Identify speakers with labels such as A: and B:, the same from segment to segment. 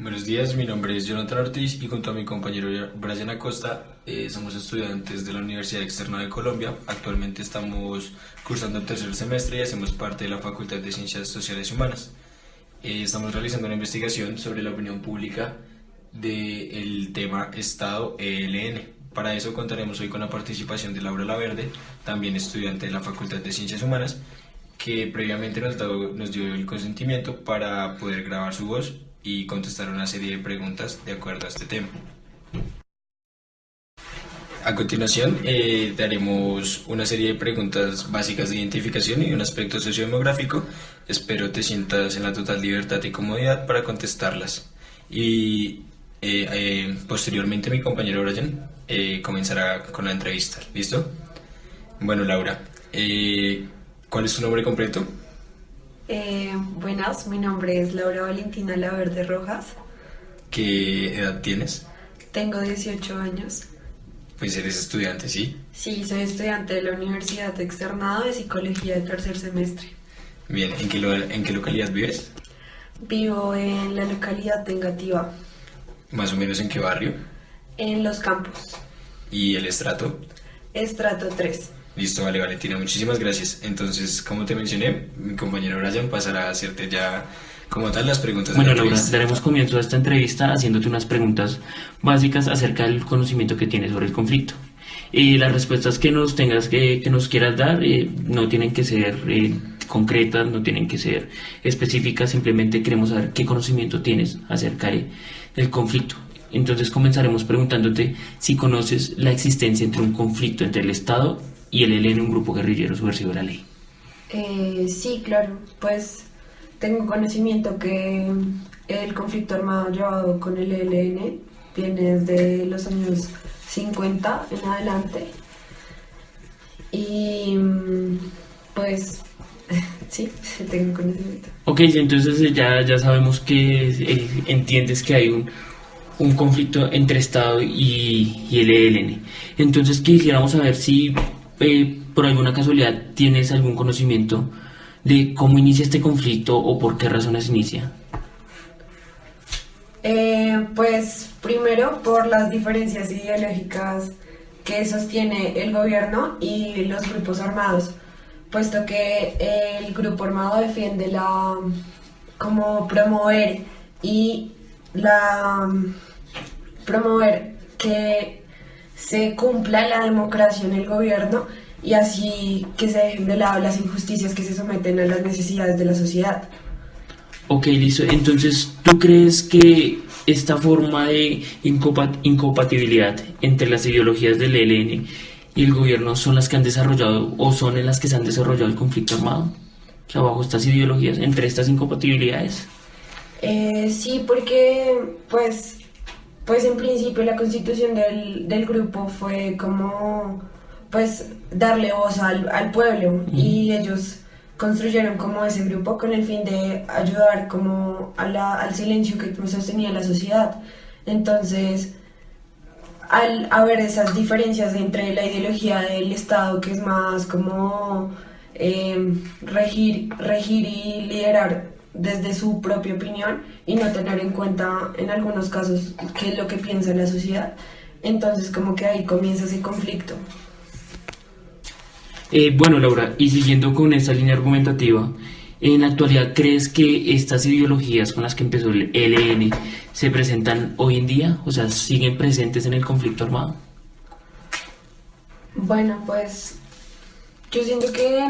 A: Buenos días, mi nombre es Jonathan Ortiz y junto a mi compañero Brian Acosta somos estudiantes de la Universidad Externa de Colombia. Actualmente estamos cursando el tercer semestre y hacemos parte de la Facultad de Ciencias Sociales y Humanas. Estamos realizando una investigación sobre la opinión pública del tema Estado ELN. Para eso contaremos hoy con la participación de Laura Laverde, también estudiante de la Facultad de Ciencias Humanas, que previamente nos dio el consentimiento para poder grabar su voz y contestar una serie de preguntas de acuerdo a este tema. A continuación, daremos una serie de preguntas básicas de identificación y un aspecto sociodemográfico. Espero te sientas en la total libertad y comodidad para contestarlas. Y posteriormente mi compañero Brian comenzará con la entrevista. ¿Listo? Bueno, Laura, ¿cuál es tu nombre completo?
B: Buenas, mi nombre es Laura Valentina Laverde Rojas.
A: ¿Qué edad tienes?
B: Tengo 18 años.
A: Pues eres estudiante, ¿sí?
B: Sí, soy estudiante de la Universidad Externado de Psicología de tercer semestre.
A: Bien, ¿en qué localidad vives?
B: Vivo en la localidad de Engativá.
A: ¿Más o menos en qué barrio?
B: En Los Campos.
A: ¿Y el estrato?
B: Estrato 3.
A: Listo, vale, Valentina, muchísimas gracias. Entonces, como te mencioné, mi compañero Brian pasará a hacerte ya como tal las preguntas.
C: Bueno, Laura, daremos comienzo a esta entrevista haciéndote unas preguntas básicas acerca del conocimiento que tienes sobre el conflicto. Las respuestas que nos tengas que nos quieras dar no tienen que ser concretas, no tienen que ser específicas, simplemente queremos saber qué conocimiento tienes acerca del conflicto. Entonces comenzaremos preguntándote si conoces la existencia entre un conflicto entre el Estado y el ELN, un grupo guerrillero subversivo de la ley.
B: Sí, claro, pues tengo conocimiento que el conflicto armado llevado con el ELN viene desde los años 50 en adelante y pues sí, tengo conocimiento.
C: Ok, entonces ya sabemos que entiendes que hay un conflicto entre Estado y el ELN. Entonces quisiéramos saber si por alguna casualidad tienes algún conocimiento de cómo inicia este conflicto o por qué razones inicia.
B: Pues primero por las diferencias ideológicas que sostiene el gobierno y los grupos armados, puesto que el grupo armado defiende como promover que se cumpla la democracia en el gobierno y así que se dejen de lado las injusticias que se someten a las necesidades de la sociedad.
C: Ok, listo. Entonces, ¿tú crees que esta forma de incompatibilidad entre las ideologías del ELN y el gobierno son las que han desarrollado o son en las que se han desarrollado el conflicto armado? O sea, bajo estas ideologías, entre estas incompatibilidades.
B: Sí, porque pues en principio la constitución del grupo fue como pues darle voz al pueblo y ellos construyeron como ese grupo con el fin de ayudar como al silencio que sostenía la sociedad. Entonces, al haber esas diferencias entre la ideología del Estado, que es más como regir y liderar desde su propia opinión y no tener en cuenta en algunos casos qué es lo que piensa la sociedad, entonces como que ahí comienza ese conflicto.
C: Bueno, Laura, y siguiendo con esta línea argumentativa, ¿en la actualidad crees que estas ideologías con las que empezó el ELN se presentan hoy en día? O sea, ¿siguen presentes en el conflicto armado?
B: Bueno, pues yo siento que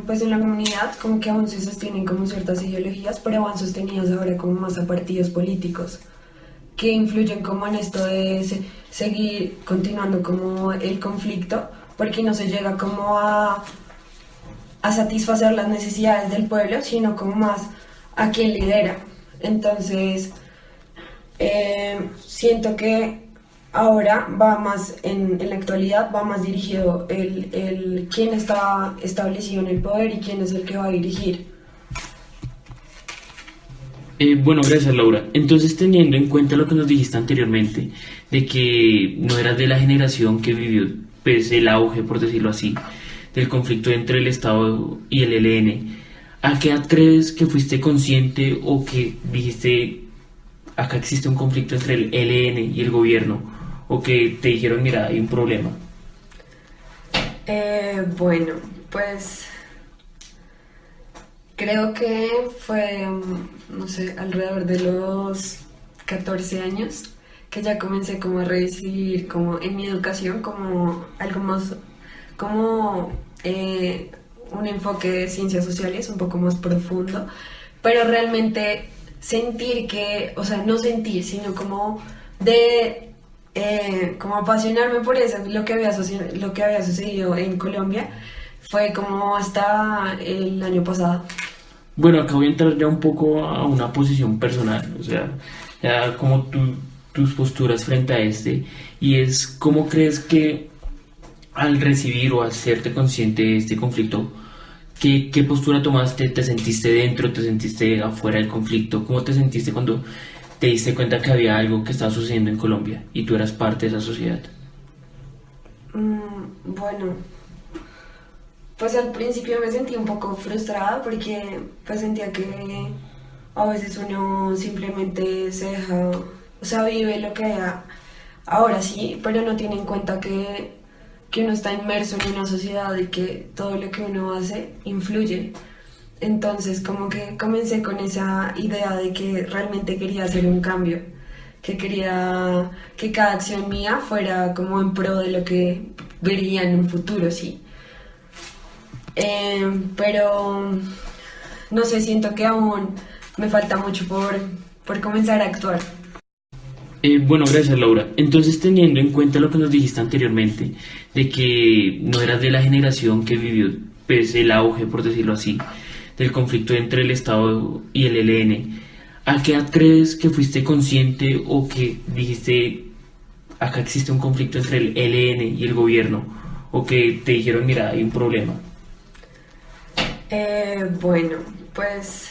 B: pues en la comunidad como que aún se sostienen como ciertas ideologías, pero van sostenidas ahora como más a partidos políticos que influyen como en esto de seguir continuando como el conflicto, porque no se llega como a satisfacer las necesidades del pueblo, sino como más a quien lidera. Entonces, siento que ahora va más, en la actualidad, va más dirigido el quién está establecido en el poder y quién es el que va a dirigir.
C: Bueno, gracias, Laura. Entonces, teniendo en cuenta lo que nos dijiste anteriormente, de que no eras de la generación que vivió pues, el auge, por decirlo así, del conflicto entre el Estado y el ELN, ¿a qué edad crees que fuiste consciente o que dijiste acá existe un conflicto entre el ELN y el gobierno, o que te dijeron, mira, hay un problema.
B: Bueno, pues creo que fue, no sé, alrededor de los 14 años que ya comencé como a recibir como en mi educación como algo más, como un enfoque de ciencias sociales un poco más profundo, pero realmente sentir que, o sea, no sentir, sino como de como apasionarme por eso, lo que había sucedido en Colombia, fue como hasta el año pasado.
C: Bueno, acá voy a entrar ya un poco a una posición personal, o sea, ya como tus posturas frente a y es cómo crees que al recibir o hacerte consciente de este conflicto, ¿qué postura tomaste? ¿Te sentiste dentro? ¿Te sentiste afuera del conflicto? ¿Cómo te sentiste cuando te diste cuenta que había algo que estaba sucediendo en Colombia y tú eras parte de esa sociedad?
B: Bueno, pues al principio me sentí un poco frustrada porque pues sentía que a veces uno simplemente se deja, o sea, vive lo que ahora sí, pero no tiene en cuenta que uno está inmerso en una sociedad y que todo lo que uno hace influye. Entonces como que comencé con esa idea de que realmente quería hacer un cambio, que quería que cada acción mía fuera como en pro de lo que vería en un futuro, sí. Pero no sé, siento que aún me falta mucho por comenzar a actuar.
C: Bueno, gracias Laura. Entonces, teniendo en cuenta lo que nos dijiste anteriormente, de que no eras de la generación que vivió pues, el auge, por decirlo así, del conflicto entre el Estado y el ELN, ¿a qué edad crees que fuiste consciente o que dijiste, acá existe un conflicto entre el ELN y el gobierno, o que te dijeron, mira, hay un problema?
B: Bueno, pues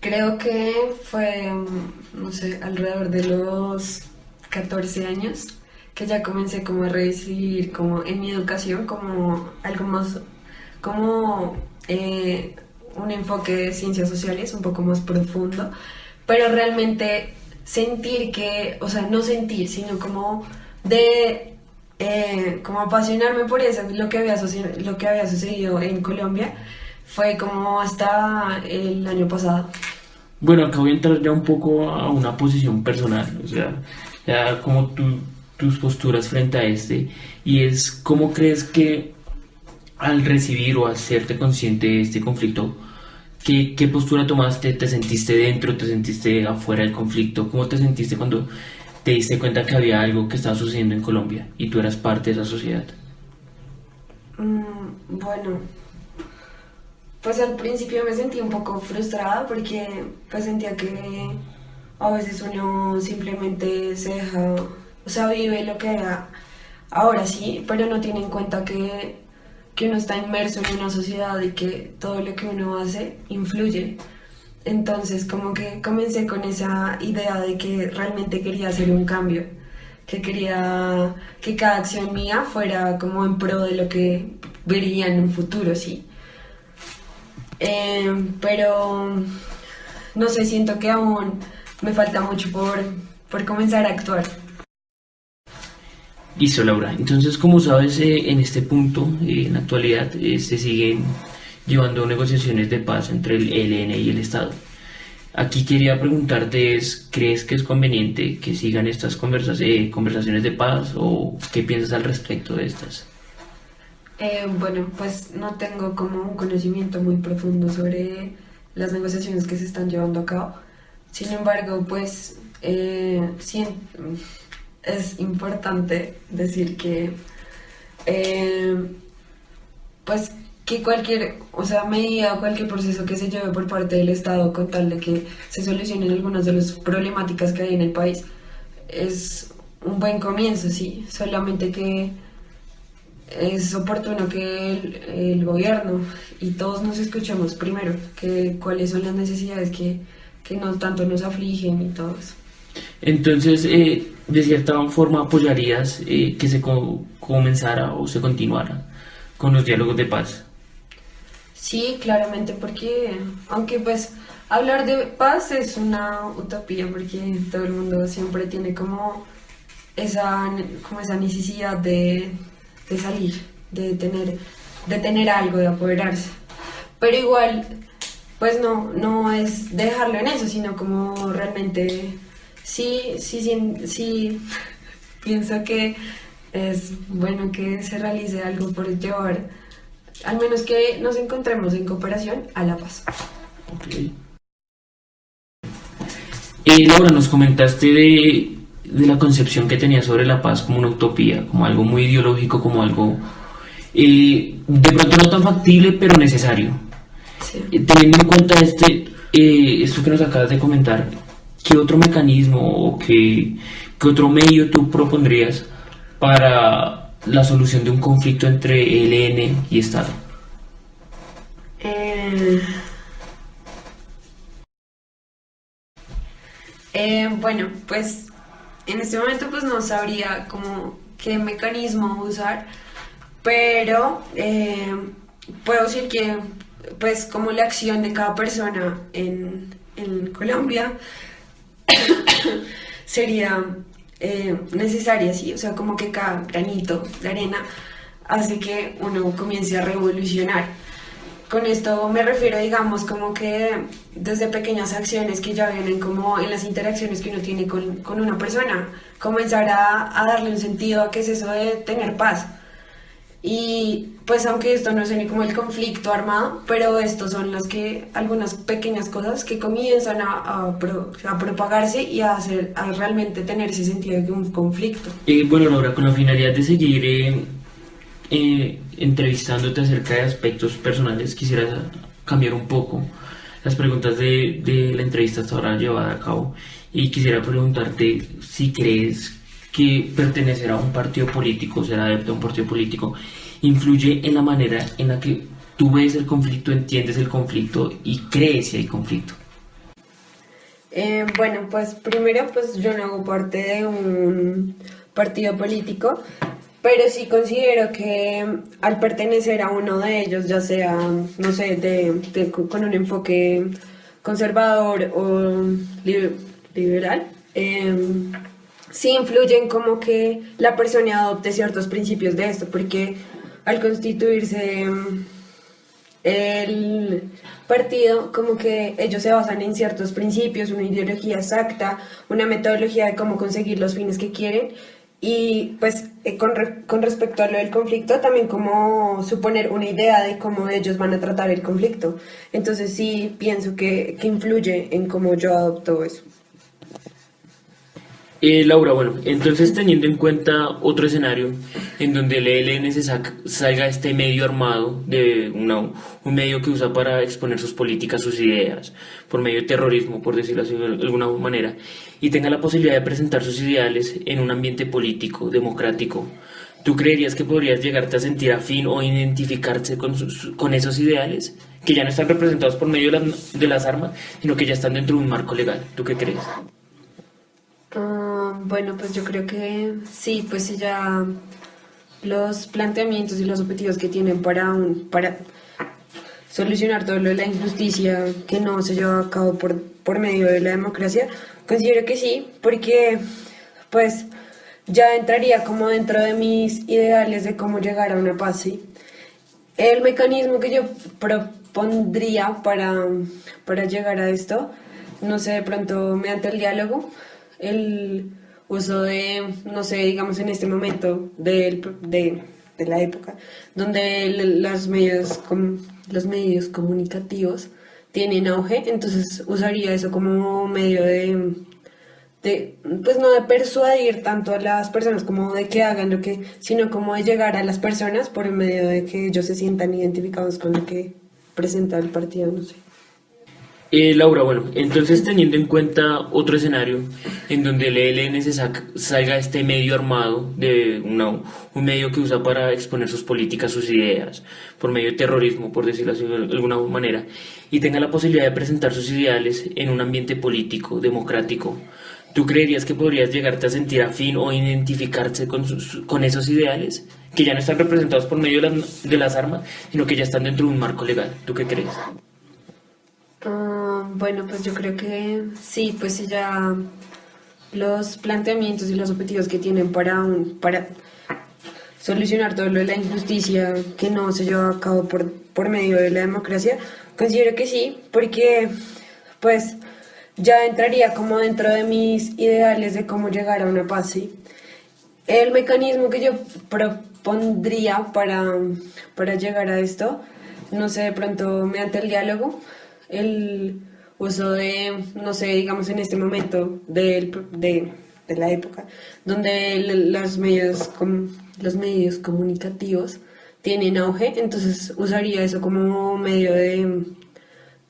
B: creo que fue, no sé, alrededor de los 14 años que ya comencé como a recibir como en mi educación como algo más, como un enfoque de ciencias sociales un poco más profundo, pero realmente sentir que, o sea, no sentir, sino como de como apasionarme por eso, lo que había sucedido en Colombia, fue como hasta el año pasado.
C: Bueno, acá voy a entrar ya un poco a una posición personal, o sea, ya como tus posturas frente a y es cómo crees que al recibir o hacerte consciente de este conflicto, ¿qué postura tomaste? ¿Te sentiste dentro? ¿Te sentiste afuera del conflicto? ¿Cómo te sentiste cuando te diste cuenta que había algo que estaba sucediendo en Colombia y tú eras parte de esa sociedad?
B: Bueno, pues al principio me sentí un poco frustrada porque pues sentía que a veces uno simplemente se deja, o sea, vive lo que ahora sí, pero no tiene en cuenta que uno está inmerso en una sociedad y que todo lo que uno hace influye. Entonces como que comencé con esa idea de que realmente quería hacer un cambio, que quería que cada acción mía fuera como en pro de lo que vería en un futuro, sí. Pero no sé, siento que aún me falta mucho por comenzar a actuar.
C: Listo, Laura. Entonces, como sabes, en este punto, en la actualidad, se siguen llevando negociaciones de paz entre el ELN y el Estado. Aquí quería preguntarte, ¿crees que es conveniente que sigan estas conversaciones de paz o qué piensas al respecto de estas?
B: Bueno, pues no tengo como un conocimiento muy profundo sobre las negociaciones que se están llevando a cabo. Sin embargo, pues sí, es importante decir que pues que cualquier, o sea, medida o cualquier proceso que se lleve por parte del Estado con tal de que se solucionen algunas de las problemáticas que hay en el país es un buen comienzo, sí, solamente que es oportuno que el gobierno y todos nos escuchemos primero, que cuáles son las necesidades que no tanto nos afligen y todo eso.
C: Entonces, de cierta forma, ¿apoyarías que se comenzara o se continuara con los diálogos de paz?
B: Sí, claramente, porque aunque pues Hablar de paz es una utopía porque todo el mundo siempre tiene como esa necesidad de salir, de tener algo, de apoderarse. Pero igual, pues no es dejarlo en eso, sino como realmente sí pienso que es bueno que se realice algo por llevar, al menos que nos encontremos en cooperación a la paz.
C: Okay. Laura, nos comentaste de la concepción que tenías sobre la paz como una utopía, como algo muy ideológico, como algo de pronto no tan factible, pero necesario.
B: Sí.
C: Teniendo en cuenta esto que nos acabas de comentar, ¿qué otro mecanismo o qué otro medio tú propondrías para la solución de un conflicto entre ELN y Estado?
B: Bueno, pues en este momento pues no sabría como qué mecanismo usar, pero puedo decir que pues como la acción de cada persona en Colombia sería necesaria, sí, o sea, como que cada granito de arena hace que uno comience a revolucionar. Con esto me refiero, digamos, como que desde pequeñas acciones que ya vienen como en las interacciones que uno tiene con una persona, comenzar a darle un sentido a qué es eso de tener paz. Y pues aunque esto no suene como el conflicto armado, pero estos son algunas pequeñas cosas que comienzan a propagarse y a realmente tener ese sentido de un conflicto.
C: Bueno, Laura, con la finalidad de seguir entrevistándote acerca de aspectos personales, quisiera cambiar un poco las preguntas de la entrevista hasta ahora llevada a cabo y quisiera preguntarte si crees que pertenecer a un partido político, ser adepto a un partido político, influye en la manera en la que tú ves el conflicto, entiendes el conflicto y crees si hay conflicto.
B: Bueno, pues primero pues yo no hago parte de un partido político, pero sí considero que al pertenecer a uno de ellos, ya sea, no sé, con un enfoque conservador o liberal, sí influyen como que la persona adopte ciertos principios de esto, porque al constituirse el partido, como que ellos se basan en ciertos principios, una ideología exacta, una metodología de cómo conseguir los fines que quieren. Y pues con respecto a lo del conflicto, también como suponer una idea de cómo ellos van a tratar el conflicto. Entonces sí pienso que influye en cómo yo adopto eso.
C: Laura, bueno, entonces teniendo en cuenta otro escenario en donde el ELN salga este medio armado, un medio que usa para exponer sus políticas, sus ideas, por medio de terrorismo, por decirlo así de alguna manera, y tenga la posibilidad de presentar sus ideales en un ambiente político, democrático, ¿tú creerías que podrías llegarte a sentir afín o identificarse con esos ideales, que ya no están representados por medio de las armas, sino que ya están dentro de un marco legal? ¿Tú qué crees?
B: Bueno, pues yo creo que sí, pues si ya los planteamientos y los objetivos que tienen para solucionar todo lo de la injusticia que no se lleva a cabo por medio de la democracia, considero que sí, porque pues ya entraría como dentro de mis ideales de cómo llegar a una paz, ¿sí? El mecanismo que yo propondría para llegar a esto, no sé, de pronto mediante el diálogo, el uso de, no sé, digamos en este momento de la época, donde los medios comunicativos tienen auge, entonces usaría eso como medio pues no de persuadir tanto a las personas como de que hagan lo que, sino como de llegar a las personas por medio de que ellos se sientan identificados con lo que presenta el partido, no sé.
C: Laura, bueno, entonces teniendo en cuenta otro escenario en donde el ELN salga este medio armado, un medio que usa para exponer sus políticas, sus ideas, por medio de terrorismo, por decirlo así de alguna manera, y tenga la posibilidad de presentar sus ideales en un ambiente político, democrático, ¿tú creerías que podrías llegarte a sentir afín o identificarse con esos ideales, que ya no están representados por medio de las armas, sino que ya están dentro de un marco legal? ¿Tú qué crees?
B: Bueno, pues yo creo que sí, pues si ya los planteamientos y los objetivos que tienen para solucionar todo lo de la injusticia que no se lleva a cabo por medio de la democracia, considero que sí, porque pues ya entraría como dentro de mis ideales de cómo llegar a una paz, ¿sí? El mecanismo que yo propondría para llegar a esto, no sé, de pronto mediante el diálogo, el uso de, no sé, digamos en este momento de la época, donde los medios comunicativos tienen auge, entonces usaría eso como medio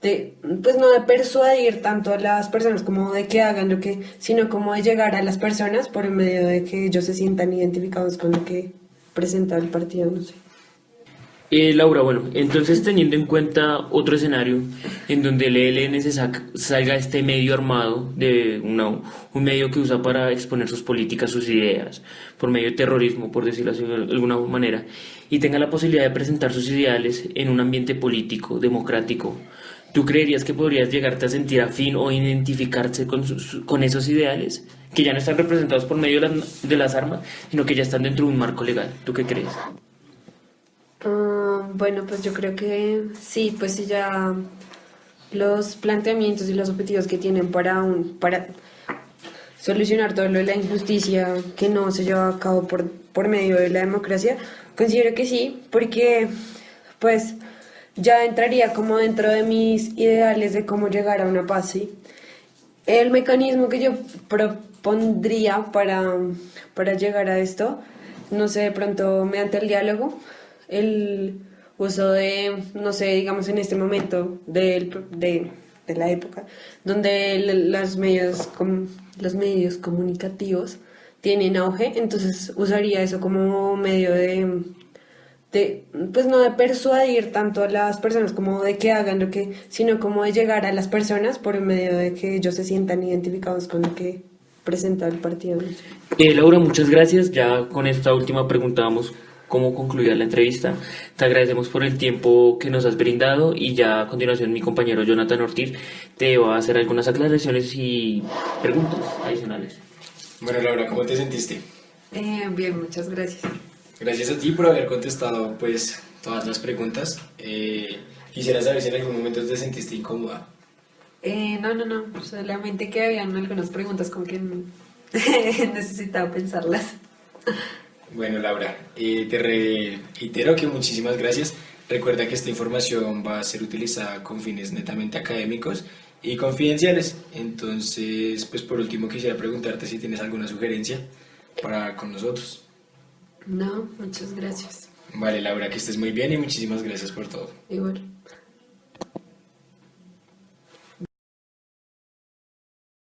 B: pues no de persuadir tanto a las personas como de que hagan lo que, sino como de llegar a las personas por medio de que ellos se sientan identificados con lo que presenta el partido, no sé.
C: Laura, bueno, entonces teniendo en cuenta otro escenario en donde el ELN salga este medio armado, un medio que usa para exponer sus políticas, sus ideas, por medio de terrorismo, por decirlo así de alguna manera, y tenga la posibilidad de presentar sus ideales en un ambiente político, democrático, ¿tú creerías que podrías llegarte a sentir afín o identificarse con esos ideales, que ya no están representados por medio de las armas, sino que ya están dentro de un marco legal? ¿Tú qué crees?
B: Bueno, pues yo creo que sí, pues si ya los planteamientos y los objetivos que tienen para solucionar todo lo de la injusticia que no se lleva a cabo por medio de la democracia, considero que sí, porque pues ya entraría como dentro de mis ideales de cómo llegar a una paz, ¿sí? El mecanismo que yo propondría para llegar a esto, no sé, de pronto mediante el diálogo, el uso de, no sé, digamos en este momento de la época, donde los medios comunicativos tienen auge, entonces usaría eso como medio pues no de persuadir tanto a las personas como de que hagan lo que, sino como de llegar a las personas por medio de que ellos se sientan identificados con lo que presenta el partido. No sé.
C: Laura, muchas gracias. Ya con esta última pregunta vamos cómo concluir la entrevista. Te agradecemos por el tiempo que nos has brindado y ya a continuación mi compañero Jonathan Ortiz te va a hacer algunas aclaraciones y preguntas adicionales.
A: Bueno, Laura, ¿cómo te sentiste?
B: Bien, muchas gracias.
A: Gracias a ti por haber contestado pues todas las preguntas. Quisiera saber si en algún momento te sentiste incómoda.
B: No, solamente que habían algunas preguntas como que necesitaba pensarlas.
A: Bueno, Laura, te reitero que muchísimas gracias. Recuerda que esta información va a ser utilizada con fines netamente académicos y confidenciales. Entonces, pues por último quisiera preguntarte si tienes alguna sugerencia para con nosotros.
B: No, muchas gracias.
A: Vale, Laura, que estés muy bien y muchísimas gracias por todo.
B: Igual.